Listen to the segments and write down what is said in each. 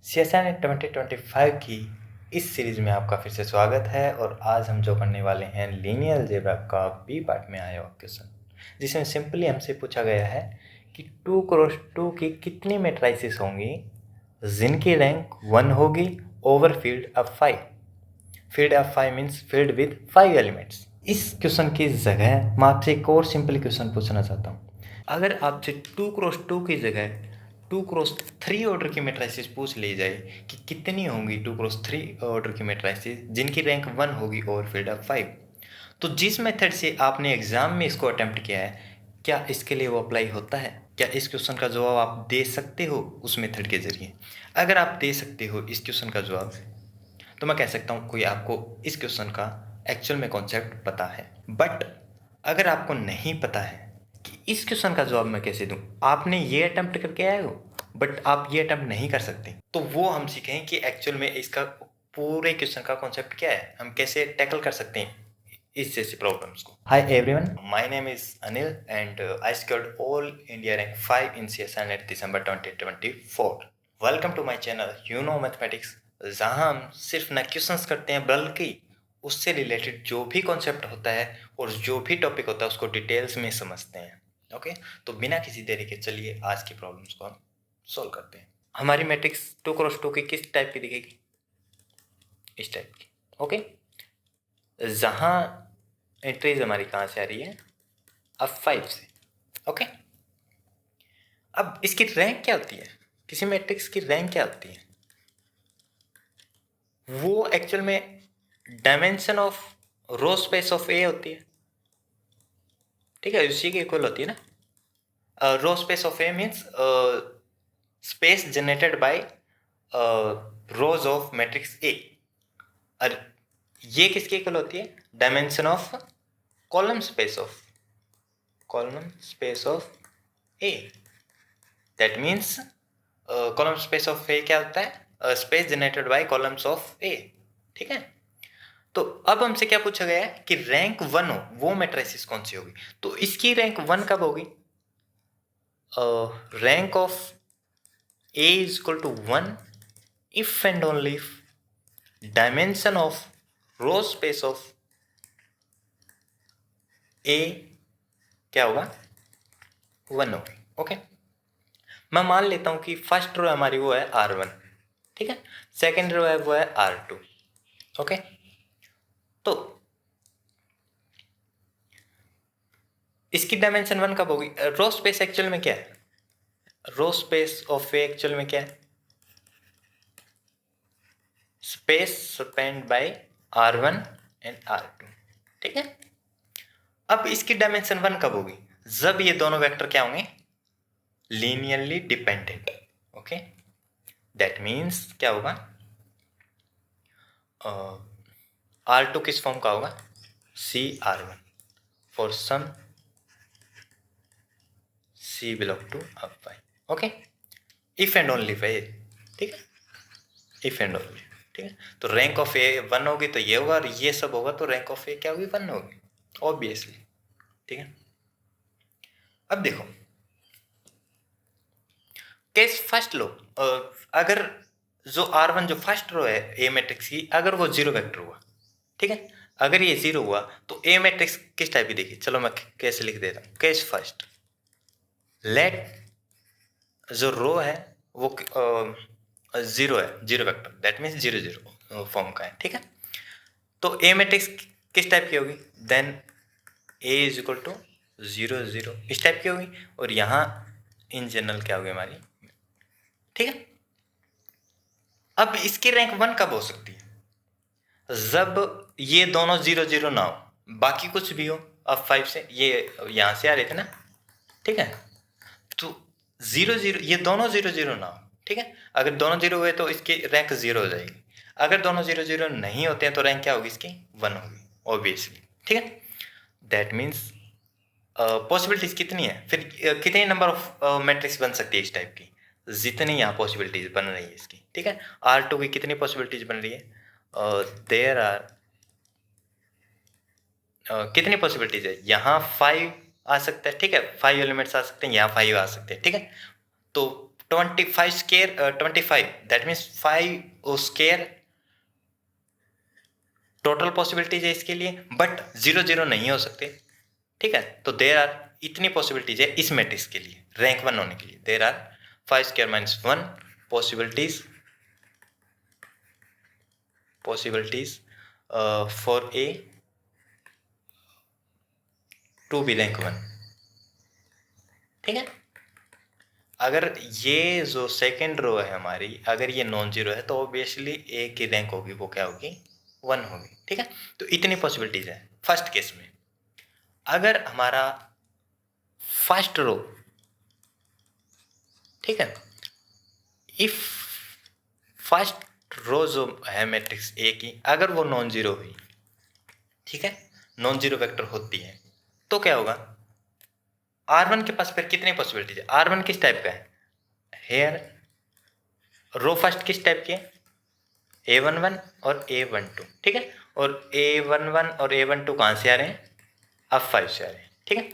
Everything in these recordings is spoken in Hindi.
CSN 2025 की इस सीरीज़ में आपका फिर से स्वागत है और आज हम जो पढ़ने वाले हैं लीनियर अलजेब्रा का बी पार्ट में आया हुआ क्वेश्चन, जिसमें सिंपली हमसे पूछा गया है कि 2x2 की कितनी मैट्रिसेस होंगी जिनकी रैंक 1 होगी over field of 5। Field of 5 means field with 5 elements. इस क्वेश्चन की जगह मैं आपसे एक और सिंपल क्वेश्चन पूछना चाहता हूँ। अगर आपसे 2x2 की जगह 2x3 ऑर्डर की मैट्रिसेस पूछ ली जाए कि कितनी होंगी 2x3 ऑर्डर की मैट्रिसेस जिनकी रैंक 1 होगी ओवर फील्ड ऑफ 5, तो जिस मेथड से आपने एग्जाम में इसको अटेम्प्ट किया है, क्या इसके लिए वो अप्लाई होता है? क्या इस क्वेश्चन का जवाब आप दे सकते हो उस मेथड के जरिए? अगर आप दे सकते हो इस क्वेश्चन का जवाब, तो मैं कह सकता हूँ कोई आपको इस क्वेश्चन का एक्चुअल में कॉन्सेप्ट पता है। बट अगर आपको नहीं पता है कि इस क्वेश्चन का जवाब मैं कैसे दूं, आपने ये अटेम्प्ट करके आए हो बट आप ये अटेम्प्ट नहीं कर सकते, तो वो हम सीखें कि एक्चुअल में इसका पूरे क्वेश्चन का कॉन्सेप्ट क्या है, हम कैसे टैकल कर सकते हैं इस जैसी प्रॉब्लम्स को। Hi everyone, my name is Anil and I scored all India rank 5 in CSN at December 2024। Welcome to my channel you know mathematics, जहां हम सिर्फ न क्वेश्चंस करते हैं बल्कि उससे रिलेटेड जो भी कॉन्सेप्ट होता है और जो भी टॉपिक होता है उसको डिटेल्स में समझते हैं। ओके, तो बिना किसी देरी के चलिए आज की प्रॉब्लम्स को हम सॉल्व करते हैं। हमारी मैट्रिक्स 2x2 की किस टाइप की दिखेगी? इस टाइप की। ओके, जहां एंट्रीज हमारी कहाँ से आ रही है? अब 5 से। ओके, अब इसकी रैंक क्या होती है? किसी मैट्रिक्स की रैंक क्या होती है? वो एक्चुअल में dimension of row space of A होती है। ठीक है, उसी की इक्वल होती है ना। Row space of A means space generated by rows of matrix A. और ये किसकी इक्वल होती है? Dimension of column space of A. That means column space of A क्या होता है? Space generated by columns of A. ठीक है, तो अब हमसे क्या पूछा गया है कि रैंक 1 हो वो मैट्रिसेस कौन सी होगी? तो इसकी रैंक 1 कब होगी? Rank of A is equal to 1 if and only if dimension of row space of A क्या होगा? 1 होगी। ओके, मैं मान लेता हूं कि फर्स्ट रो हमारी वो है R1, ठीक है, सेकेंड रो है वो है R2। ओके, तो इसकी डायमेंशन 1 कब होगी? रो स्पेस एक्चुअल में क्या है? Row space of A actual में क्या है? Space spanned by R1 and R2। ठीक है, अब इसकी डायमेंशन 1 कब होगी? जब ये दोनों वेक्टर क्या होंगे? Linearly dependent. Okay, that means क्या होगा? R2 किस फॉर्म का होगा? CR1 for some C belong to अब y। Okay, if and only if. ठीक है, इफ एंड ओनली। ठीक है, तो रैंक ऑफ ए 1 होगी तो ये होगा, और ये सब होगा तो रैंक ऑफ ए क्या होगी? 1 होगी ऑब्वियसली। ठीक है, अब देखो केस फर्स्ट लो। अगर जो R1 जो फर्स्ट रो है ए मैट्रिक्स की, अगर वो जीरो वेक्टर हुआ, ठीक है, अगर ये जीरो हुआ तो ए मैट्रिक्स किस टाइप की देखिए? चलो मैं कैसे लिख देता हूँ। केस फर्स्ट, लेट जो रो है वो जीरो है, zero vector, that means zero zero form का है। ठीक है, तो ए मैट्रिक्स किस टाइप की होगी? Then A is equal to zero zero इस टाइप की होगी, और यहाँ इन जनरल क्या होगी हमारी? ठीक है, अब इसकी रैंक 1 कब हो सकती है? जब ये दोनों जीरो जीरो ना हो, बाकी कुछ भी हो। अब 5 से ये यहाँ से आ रहे थे ना, ठीक है, तो जीरो जीरो ये दोनों जीरो जीरो ना हो। ठीक है, अगर दोनों जीरो हुए तो इसकी रैंक 0 हो जाएगी। अगर दोनों जीरो जीरो नहीं होते हैं तो रैंक क्या होगी? इसकी 1 होगी ऑब्वियसली। ठीक है, दैट मीन्स पॉसिबिलिटीज कितनी है फिर? कितने नंबर ऑफ मैट्रिक्स बन सकती है इस टाइप की? जितनी यहाँ पॉसिबिलिटीज बन रही है इसकी। ठीक है, R2 की कितनी पॉसिबिलिटीज बन रही है? देयर आर कितनी पॉसिबिलिटीज है? यहाँ 5 आ सकता है। ठीक है, 5 एलिमेंट्स आ सकते हैं, यहाँ 5 आ सकते हैं। ठीक है, तो 25 square 25 that means 5 square total possibilities है इसके लिए, बट 0 0 नहीं हो सकते, ठीक है। तो देर आर इतनी पॉसिबिलिटीज है इस मैट्रिक्स के लिए रैंक 1 होने के लिए। There are 5 square minus 1 possibilities for A to be rank 1, ठीक है। अगर ये जो सेकेंड रो है हमारी, अगर ये नॉन जीरो है तो ऑब्वियसली ए की रैंक होगी वो क्या होगी, 1 होगी, ठीक है। तो इतनी पॉसिबिलिटीज है फर्स्ट केस में। अगर हमारा फर्स्ट रो, ठीक है, इफ फर्स्ट रो जो है मैट्रिक्स ए की अगर वो नॉन जीरो हुई, ठीक है, नॉन जीरो वेक्टर होती है, तो क्या होगा, R1 के पास फिर कितनी पॉसिबिलिटीज है, R1 किस टाइप का है, हेयर रो फर्स्ट किस टाइप की है, A11 और A12, ठीक है। और A11 और A12 कहाँ से आ रहे हैं, अब 5 से आ रहे हैं, ठीक है।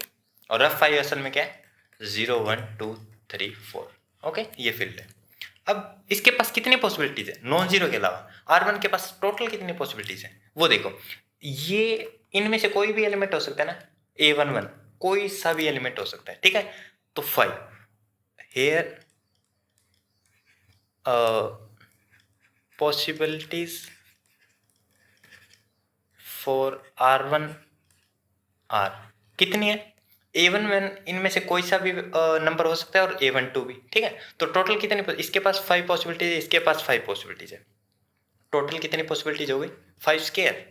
और अब 5 असल में क्या है, 0 1 2 3 4, ओके, ये फील्ड है। अब इसके पास कितनी पॉसिबिलिटीज है नॉन जीरो के अलावा, R1 के पास टोटल कितनी पॉसिबिलिटीज है वो देखो। ये इनमें से कोई भी एलिमेंट हो सकता है ना, A11 कोई सा भी एलिमेंट हो सकता है, ठीक है। तो 5 hair possibilities for R1 R कितनी है, A11 इनमें से कोई सा भी नंबर हो सकता है और A12 भी, ठीक है। तो टोटल कितनी, इसके पास 5 पॉसिबिलिटीज है, इसके पास 5 पॉसिबिलिटीज है, टोटल कितनी पॉसिबिलिटीज हो गई 5 स्क्वायर,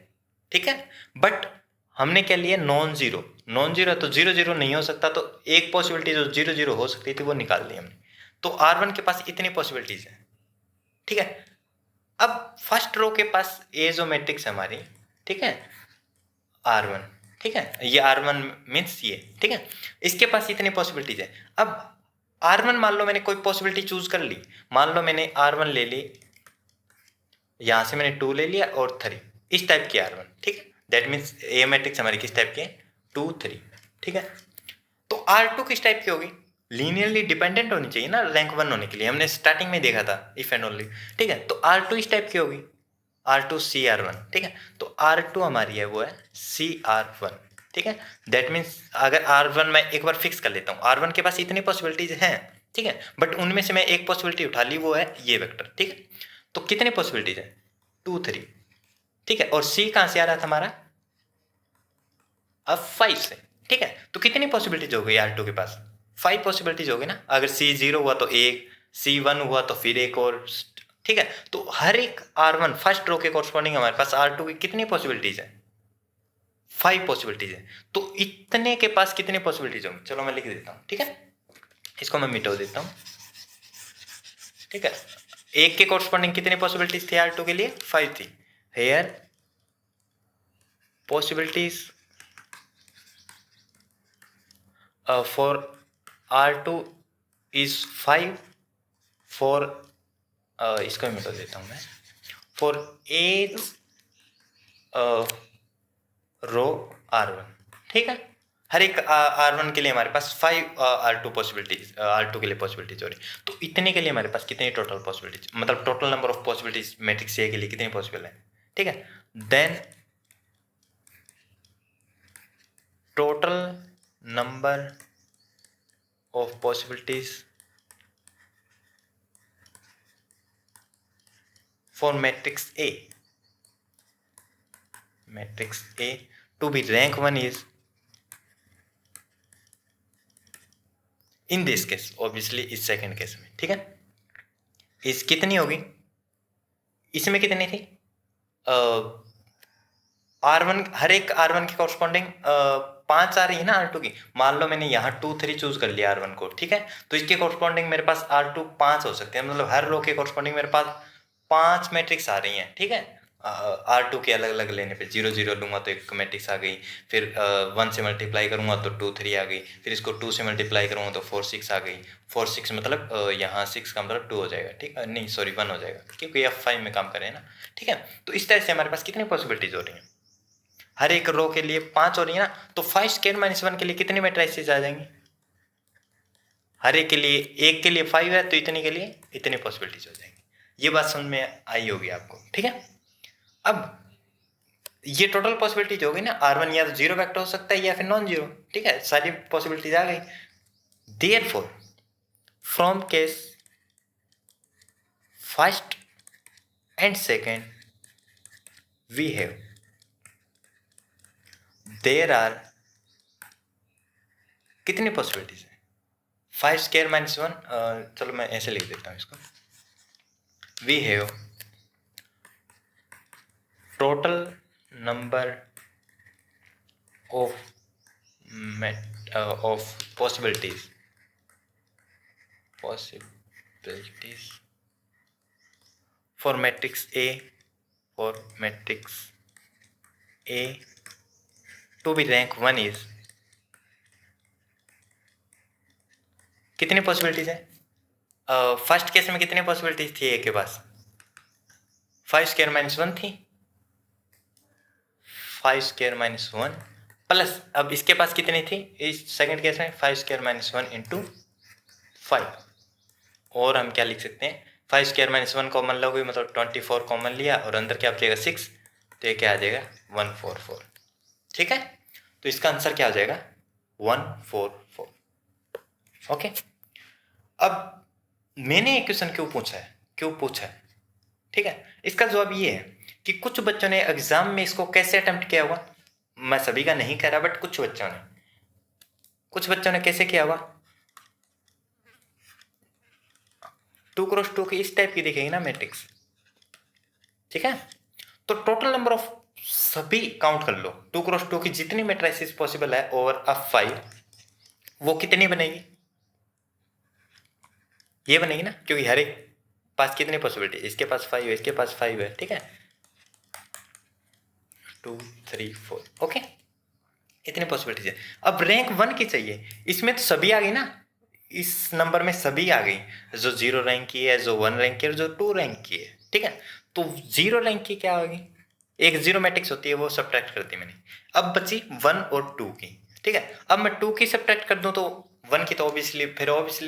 ठीक है। बट हमने क्या लिया, नॉन जीरो, नॉन जीरो तो 0 0 नहीं हो सकता, तो एक पॉसिबिलिटी जो 0 0 हो सकती थी वो निकाल ली हमने। तो R1 के पास इतनी पॉसिबिलिटीज है, ठीक है। अब फर्स्ट रो के पास ए जो मैट्रिक्स है हमारी, ठीक है, R1, ठीक है, ये R1 मीन्स ये, ठीक है, इसके पास इतनी पॉसिबिलिटीज है। अब R1 मान लो मैंने कोई पॉसिबिलिटी चूज कर ली, मान लो मैंने R1 ले ली, यहां से मैंने 2 ले लिया और 3, इस टाइप की R1, ठीक है। दैट मीन्स ए मैट्रिक्स हमारी किस टाइप की है, 2 3, ठीक है। तो R2 किस टाइप की होगी, लीनियरली डिपेंडेंट होनी चाहिए ना रैंक 1 होने के लिए, हमने स्टार्टिंग में देखा था इफ एंड ओनली, ठीक है। तो R2 इस टाइप की होगी, R2 CR1, ठीक है। तो R2 हमारी है वो है CR1, ठीक है। दैट मीन्स अगर R1 मैं एक बार फिक्स कर लेता हूँ, R1 के पास इतनी पॉसिबिलिटीज हैं, ठीक है, बट उनमें से मैं एक पॉसिबिलिटी उठा ली, वो है ये वेक्टर, ठीक है। तो कितनी पॉसिबिलिटीज है, 2 3, ठीक है। और C कहाँ से आ रहा था हमारा, अब 5 से, ठीक है। तो कितनी पॉसिबिलिटीज हो गई R2 के पास, 5 पॉसिबिलिटीज हो गई ना। अगर C 0 हुआ तो एक, C 1 हुआ तो फिर एक और, ठीक है। तो हर एक R1 फर्स्ट रो के कॉरस्पॉन्डिंग हमारे पास R2 की कितनी पॉसिबिलिटीज है, 5 पॉसिबिलिटीज है। तो इतने के पास कितनी पॉसिबिलिटीज होंगी, चलो मैं लिख देता हूँ, ठीक है, इसको मैं मिटा देता हूँ, ठीक है। एक के कॉरस्पॉन्डिंग कितनी पॉसिबिलिटीज थी R2 के लिए, 5 थी। Here possibilities for R2 is 5 for, इसको मिटा देता हूँ मैं, फॉर एज रो R1, ठीक है। हर एक R1 के लिए हमारे पास 5 R2 पॉसिबिलिटीज, R2 के लिए पॉसिबिलिटीज हो रही। तो इतने के लिए हमारे पास कितनी टोटल पॉसिबिलिटीज, मतलब total number of possibilities matrix A के लिए कितनी पॉसिबल है, ठीक है। Then total number of possibilities for matrix A to be rank 1 is in this case obviously इस सेकंड केस में, ठीक है। इस कितनी होगी, इसमें कितनी थी, R1, हर एक R1 की कॉरस्पॉन्डिंग 5 आ रही है ना R2 की। मान लो मैंने यहाँ 2 3 चूज कर लिया R1 को, ठीक है। तो इसके कॉरस्पॉन्डिंग मेरे पास R2 5 हो सकते हैं, मतलब हर रो के कॉरस्पॉन्डिंग मेरे पास 5 मैट्रिक्स आ रही हैं, ठीक है। R2 के अलग अलग लेने पे 0 0 लूंगा तो एक मैट्रिक्स आ गई, फिर 1 से मल्टीप्लाई करूंगा तो 2 3 आ गई, फिर इसको 2 से मल्टीप्लाई करूंगा तो 4 6 आ गई। 4 6 मतलब यहाँ 6 का मतलब 2 हो जाएगा, ठीक है, नहीं सॉरी 1 हो जाएगा, क्योंकि F5 में काम कर रहे हैं ना, ठीक है। तो इस तरह से हमारे पास कितनी पॉसिबिलिटीज हो रही हैं, हर एक रो के लिए 5 हो रही है ना। तो 5 स्क्वायर माइनस 1 के लिए कितनी मैट्रिसेस आ जाएंगी, हर एक के लिए, एक के लिए 5 है तो इतने के लिए इतनी पॉसिबिलिटीज हो जाएंगी। ये बात समझ में आई होगी आपको, ठीक है। अब ये टोटल पॉसिबिलिटीज हो गई ना, R1 या तो जीरो वेक्टर हो सकता है या फिर नॉन जीरो, ठीक है, सारी पॉसिबिलिटीज आ गई। Therefore from case first and second we have there are कितनी पॉसिबिलिटीज है, 5 स्क्वायर माइनस 1, चलो मैं ऐसे लिख देता हूँ इसको, we have total number of possibilities for matrix A to be rank 1 is, कितनी पॉसिबिलिटीज है, फर्स्ट केस में कितनी पॉसिबिलिटीज थी ए के पास, 5 स्क्वायर माइनस 1 थी, 5 स्क्वायर माइनस 1 प्लस, अब इसके पास कितनी थी इस सेकंड केस में, 5 स्क्वायर माइनस 1 इंटू 5, और हम क्या लिख सकते हैं, 5 स्क्वायर माइनस 1 कॉमन लोगे मतलब 24 कॉमन लिया और अंदर क्या बचेगा 6, तो ये क्या आ जाएगा 144, ठीक है। तो इसका आंसर क्या हो जाएगा 144, ओके। अब मैंने ये क्वेश्चन क्यों पूछा है, ठीक है, इसका जवाब ये है कि कुछ बच्चों ने एग्जाम में इसको कैसे अटेम्प्ट किया हुआ, मैं सभी का नहीं कह रहा, बट कुछ बच्चों ने कैसे किया हुआ, 2x2 की इस टाइप की दिखेगी ना मैट्रिक्स, ठीक है। तो टोटल नंबर ऑफ सभी काउंट कर लो, 2x2 की जितनी मैट्रिसेस पॉसिबल है ओवर अ 5, वो कितनी बनेगी, ये बनेगी ना, क्योंकि हर एक पास कितनी पॉसिबिलिटी, इसके पास 5 है, इसके पास 5 है, ठीक है, 2 3 4, ओके, इतनी पॉसिबिलिटीज है। अब रैंक 1 की चाहिए, इसमें तो सभी आ गई ना, इस नंबर में सभी आ गई, जो 0 रैंक की है, जो 1 रैंक की है, जो 2 रैंक की है, ठीक है। तो 0 रैंक की क्या होगी, एक जीरो मैट्रिक्स होती है, वो सब्ट्रैक्ट कर दी मैंने, अब बची 1 और 2 की, ठीक है। अब मैं 2 की सब्ट्रैक्ट कर दूं तो 1 की तो ऑब्वियसली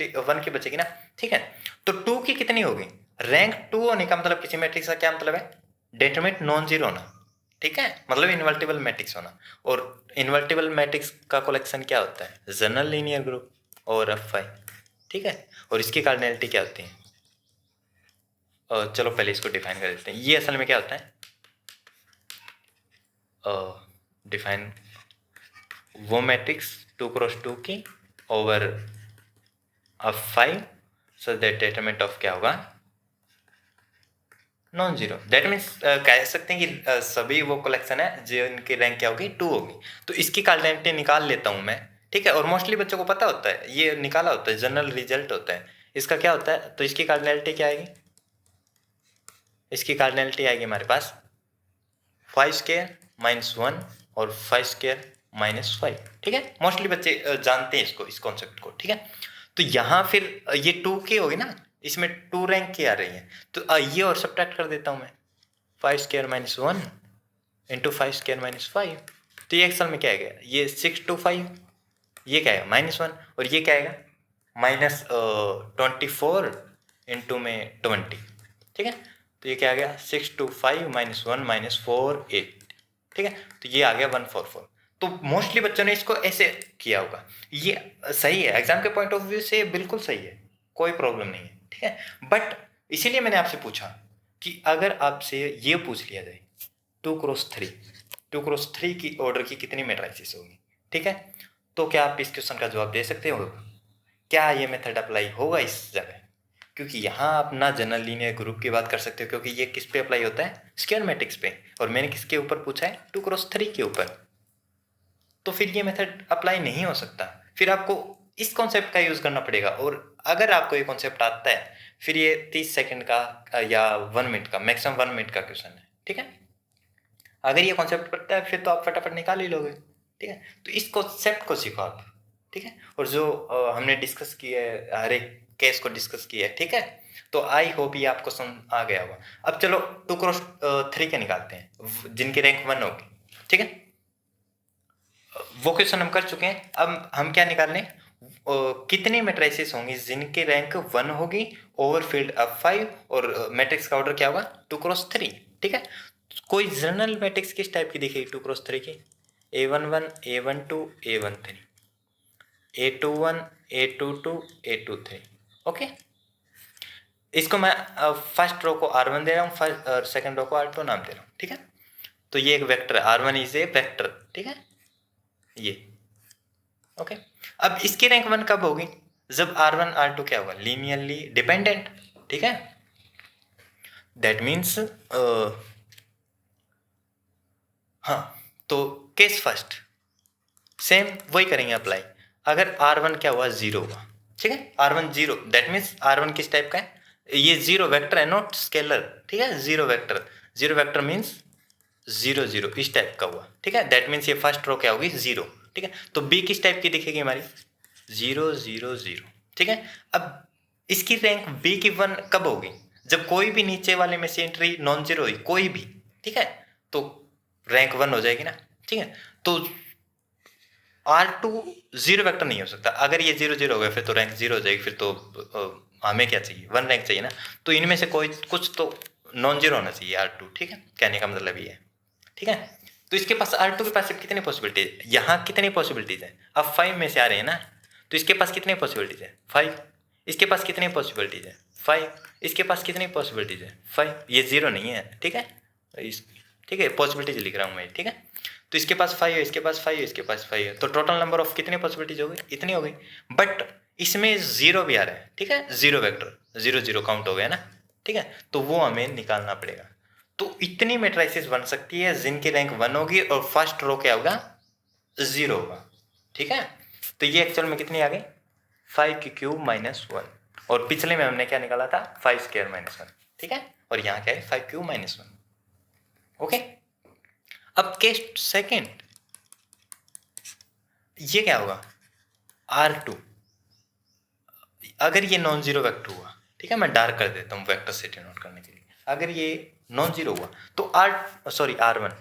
1 की बचेगी ना, ठीक है। तो 2 की कितनी होगी, रैंक 2 होने का मतलब किसी मैट्रिक्स का क्या मतलब है, डिटरमिनेंट नॉन जीरो होना, ठीक है, मतलब इनवर्टिबल मैट्रिक्स होना, और इनवर्टिबल मैट्रिक्स का कलेक्शन क्या होता है, जनरल लीनियर ग्रुप और F5, ठीक है। और इसकी कार्डिनलिटी क्या होती है, और चलो पहले इसको डिफाइन कर देते हैं, ये असल में क्या होता है, डिफाइन वो मैट्रिक्स 2x2 की over F5 so that determinant of क्या होगा, नॉन जीरो, दैट मीन्स कह सकते हैं कि सभी वो कलेक्शन है जिनकी रैंक क्या होगी 2 होगी। तो इसकी कार्डिनलिटी निकाल लेता हूँ मैं, ठीक है, और मोस्टली बच्चों को पता होता है, ये निकाला होता है, जनरल रिजल्ट होता है इसका, क्या होता है, तो इसकी कार्डिनलिटी क्या आएगी, इसकी कार्डिनलिटी आएगी हमारे पास 5 स्क्वायर माइनस 1 और 5 स्क्वायर माइनस 5, ठीक है, मोस्टली बच्चे जानते हैं इसको, इस कॉन्सेप्ट को, ठीक है। तो यहाँ फिर ये 2 की होगी ना, इसमें 2 रैंक की आ रही है, तो ये और सब्ट्रैक्ट कर देता हूँ मैं, 5 square minus 1 into 5 square minus 5, तो ये एक्सल में क्या आएगा, ये 6 to 5, ये क्या आएगा -1, और ये क्या आएगा -24 इंटू में 20, ठीक है। तो ये क्या आ गया 6 to 5 -1 -4 8, ठीक है, तो ये आ गया 144। तो मोस्टली बच्चों ने इसको ऐसे किया होगा, ये सही है, एग्जाम के पॉइंट ऑफ व्यू से बिल्कुल सही है, कोई प्रॉब्लम नहीं है, ठीक है। बट इसीलिए मैंने आपसे पूछा कि अगर आपसे ये पूछ लिया जाए 2x3 की ऑर्डर की कितनी मैट्रिसेस होगी, ठीक है, तो क्या आप इस क्वेश्चन का जवाब दे सकते हो, क्या ये मेथड अप्लाई होगा इस जगह, क्योंकि यहाँ आप ना जनरल लीनियर ग्रुप की बात कर सकते हो, क्योंकि ये किस पे अप्लाई होता है, स्क्वायर मैट्रिक्स पे, और मैंने किसके ऊपर पूछा है 2x3 के ऊपर, तो फिर ये मेथड अप्लाई नहीं हो सकता, फिर आपको इस कॉन्सेप्ट का यूज करना पड़ेगा। और अगर आपको ये कॉन्सेप्ट आता है, फिर ये 30 सेकंड का या 1 मिनट का, मैक्सिमम 1 मिनट का क्वेश्चन है, ठीक है। अगर ये कॉन्सेप्ट पड़ता है फिर तो आप फटाफट निकाल ही लोगे, ठीक है। तो इस कॉन्सेप्ट को सीखो आप, ठीक है, और जो हमने डिस्कस किया है, हर एक केस को डिस्कस किया है, ठीक है, तो आई होप ये आपको समझ आ गया होगा। अब चलो 2x3 के निकालते हैं जिनकी रैंक 1 होगी, ठीक है, वो क्वेश्चन हम कर चुके हैं, अब हम क्या निकाल लें, कितनी मैट्रिसेस होंगी जिनकी रैंक 1 होगी, ओवरफिल्ड अब 5, और मैट्रिक्स का ऑर्डर क्या होगा 2x3, ठीक है। कोई जनरल मैट्रिक्स किस टाइप की दिखेगी 2x3 की, A11, A12, A13, A21, A22, A23, okay. इसको मैं फर्स्ट रो को R1 दे रहा हूँ, फर्स्ट सेकंड रो को R2 नाम दे रहा हूँ, ठीक है। तो ये एक वेक्टर है, R1 इज ए वेक्टर, ठीक है ये, ओके। अब इसकी रैंक 1 कब होगी, जब R1 R2 क्या होगा, लीनियरली डिपेंडेंट, ठीक है। दैट मीन्स हाँ, तो केस फर्स्ट सेम वही करेंगे अप्लाई। अगर R1 क्या हुआ 0 हुआ, ठीक है, R1 0, दैट मीन्स R1 किस टाइप का है, ये 0 वेक्टर है, नॉट स्केलर, ठीक है। 0 वेक्टर, 0 वेक्टर मीन्स 0 0 इस टाइप का हुआ, ठीक है। दैट मीन्स ये फर्स्ट रो क्या होगी 0, ठीक है। तो बी किस टाइप की दिखेगी हमारी 0 0 0, ठीक है। अब इसकी रैंक बी की 1 कब होगी, जब कोई भी नीचे वाले में से एंट्री नॉन जीरो हुई, कोई भी, ठीक है, तो रैंक 1 हो जाएगी ना, ठीक है। तो R2 0 वेक्टर नहीं हो सकता, अगर ये 0 0 हो गया फिर तो रैंक 0 हो जाएगी, फिर तो हमें क्या चाहिए 1 रैंक चाहिए ना। तो इनमें से कोई कुछ तो नॉन जीरो होना चाहिए R2, ठीक है, कहने का मतलब ये है, ठीक है। तो इसके पास R2 के पास कितनी पॉसिबिलिटीज, यहाँ कितनी पॉसिबिलिटीज है, अब 5 में से आ रहे हैं ना, तो इसके पास कितनी पॉसिबिलिटीज है 5, इसके पास कितनी पॉसिबिलिटीज है 5, इसके पास कितनी पॉसिबिलिटीज है 5, ये 0 नहीं है, ठीक है। इस ठीक है, पॉसिबिलिटीज लिख रहा हूँ मैं, ठीक है। तो इसके पास 5 है, इसके पास 5 है, इसके पास 5 है, तो टोटल नंबर ऑफ कितनी पॉसिबिलिटीज हो गई, इतनी हो गई। बट इसमें 0 भी आ रहा है, ठीक है, 0 वेक्टर 0 0 काउंट हो गया ना, ठीक है। तो वो हमें निकालना पड़ेगा। तो इतनी मैट्रिसेस बन सकती है जिनकी रैंक 1 होगी और फर्स्ट रो क्या होगा 0 होगा, ठीक है। तो ये एक्चुअल में कितनी आ गई 5 की क्यूब -1, और पिछले में हमने क्या निकाला था 5 स्क्वायर -1, ठीक है। और यहाँ क्या है 5 क्यूब -1, ओके। अब केस सेकेंड, ये क्या होगा R2, अगर ये नॉन जीरो वेक्टर हुआ, ठीक है, मैं डार्क कर देता हूँ वेक्टर से डिनोट करने के लिए, अगर ये नॉन जीरो हुआ तो R1,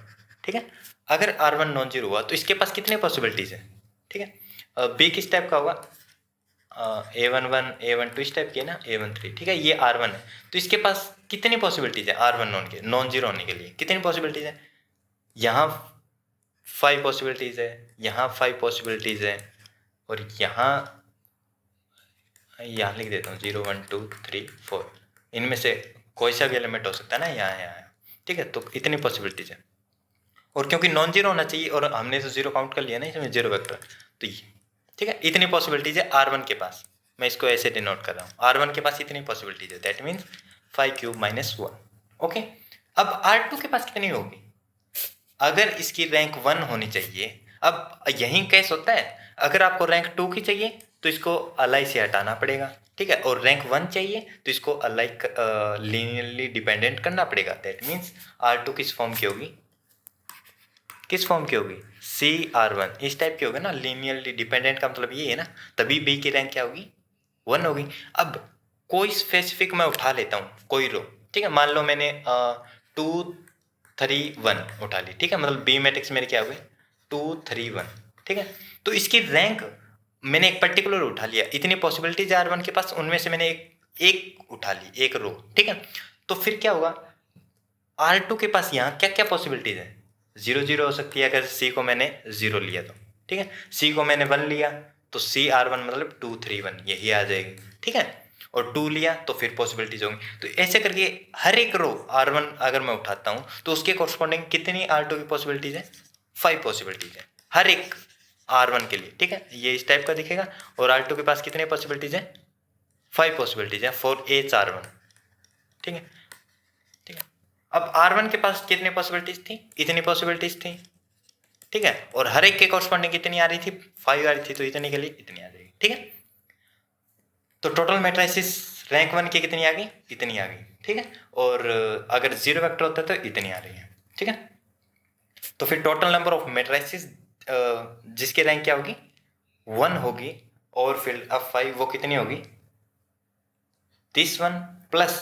ठीक है, अगर R1 नॉन जीरो हुआ तो इसके पास कितने पॉसिबिलिटीज है, ठीक है। बी किस टाइप का होगा A11 A12 इस टाइप की है ना, A13, ठीक है, ये R1 है, तो इसके पास कितनी पॉसिबिलिटीज है R1 नॉन जीरो होने के लिए कितनी पॉसिबिलिटीज है, यहाँ 5 पॉसिबिलिटीज है, यहाँ 5 पॉसिबिलिटीज है, और यहाँ लिख देता हूँ 0 1 2 3 4, इनमें से कोई सा भी एलिमेंट हो सकता है ना, यहाँ, ठीक है। तो इतनी पॉसिबिलिटीज है, और क्योंकि नॉन जीरो होना चाहिए और हमने तो 0 काउंट कर लिया ना इसमें 0 वेक्टर, तो ये, ठीक है, इतनी पॉसिबिलिटीज है R1 के पास, मैं इसको ऐसे डिनोट कर रहा हूँ, R1 के पास इतनी पॉसिबिलिटीज है, दैट मीन्स 5 क्यूब -1, ओके। अब R2 के पास कितनी होगी, अगर इसकी रैंक 1 होनी चाहिए, अब यही केस होता है, अगर आपको रैंक 2 की चाहिए तो इसको अलाई से हटाना पड़ेगा, ठीक है, और रैंक 1 चाहिए तो इसको अलाई लीनियरली डिपेंडेंट करना पड़ेगा, दैट मीन्स R2 किस फॉर्म की होगी, किस फॉर्म की होगी CR1 इस टाइप की होगी ना, लीनियरली डिपेंडेंट का मतलब ये है ना, तभी बी की रैंक क्या होगी 1 होगी। अब कोई स्पेसिफिक मैं उठा लेता हूँ कोई रो, ठीक है, मान लो मैंने 2 3 1 उठा ली, ठीक है, मतलब बी मैट्रिक्स मेरी क्या हो गई 2 3 1, ठीक है। तो इसकी रैंक मैंने एक पर्टिकुलर उठा लिया, इतनी पॉसिबिलिटीज R1 के पास, उनमें से मैंने एक उठा ली, एक रो, ठीक है। तो फिर क्या होगा R2 के पास यहाँ क्या क्या पॉसिबिलिटीज है 0 0 हो सकती है, अगर C को मैंने 0 लिया तो, ठीक है, C को मैंने 1 लिया तो CR1 मतलब 2 3 1 यही आ जाएगी, ठीक है, और 2 लिया तो फिर पॉसिबिलिटीज होंगी। तो ऐसे करके हर एक रो R1 अगर मैं उठाता हूँ तो उसके कॉरस्पॉन्डिंग कितनी R2 की पॉसिबिलिटीज है 5 पॉसिबिलिटीज है हर एक R1 के लिए, ठीक है, ये इस टाइप का दिखेगा, और R2 के पास कितनी पॉसिबिलिटीज है 5 पॉसिबिलिटीज है फॉर एच R1, ठीक है, ठीक है। अब R1 के पास कितनी पॉसिबिलिटीज थी, इतनी पॉसिबिलिटीज थी, ठीक है, और हर एक के कॉरस्पॉन्डिंग कितनी आ रही थी 5 आ रही थी, तो इतने के लिए इतनी आ जाएगी, ठीक है। तो टोटल मैट्रिसेस रैंक 1 की कितनी आ गई, इतनी आ गई, ठीक है, और अगर 0 वेक्टर होता तो इतनी आ रही है, ठीक है। तो फिर टोटल नंबर ऑफ मैट्रिसेस जिसकी रैंक क्या होगी 1 होगी, और फिर अब 5 वो कितनी होगी this one plus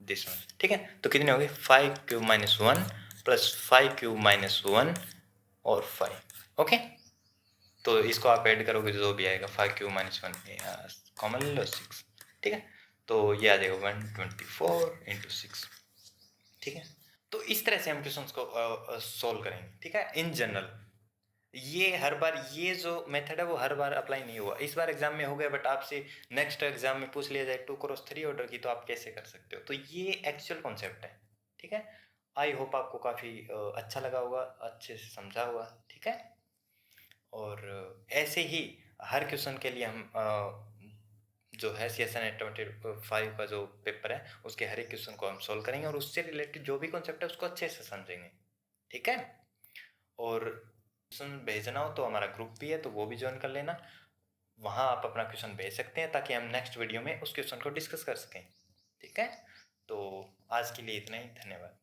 this one, ठीक है। तो कितनी होगी 5 क्यूब -1 प्लस 5 क्यूब -1 और 5, ओके। तो इसको आप ऐड करोगे जो भी आएगा 5 - 1 कॉमन ले लो 6, ठीक है। तो ये आ जाएगा 124 × 6, ठीक है। तो इस तरह से हम क्वेश्चंस को सोल्व करेंगे, ठीक है। इन जनरल ये हर बार ये जो मेथड है वो हर बार अप्लाई नहीं हुआ, इस बार एग्जाम में हो गया, बट आपसे नेक्स्ट एग्जाम में पूछ लिया जाए 2 × 3 ऑर्डर की तो आप कैसे कर सकते हो। तो ये एक्चुअल कॉन्सेप्ट है, ठीक है। आई होप आपको काफ़ी अच्छा लगा होगा, अच्छे से समझा होगा, ठीक है। और ऐसे ही हर क्वेश्चन के लिए हम जो है CSN 25 का जो पेपर है उसके हर एक क्वेश्चन को हम सोल्व करेंगे और उससे रिलेटेड जो भी कॉन्सेप्ट है उसको अच्छे से समझेंगे, ठीक है। और क्वेश्चन भेजना हो तो हमारा ग्रुप भी है तो वो भी ज्वाइन कर लेना, वहाँ आप अपना क्वेश्चन भेज सकते हैं ताकि हम नेक्स्ट वीडियो में उस क्वेश्चन को डिस्कस कर सकें, ठीक है। तो आज के लिए इतना ही, धन्यवाद।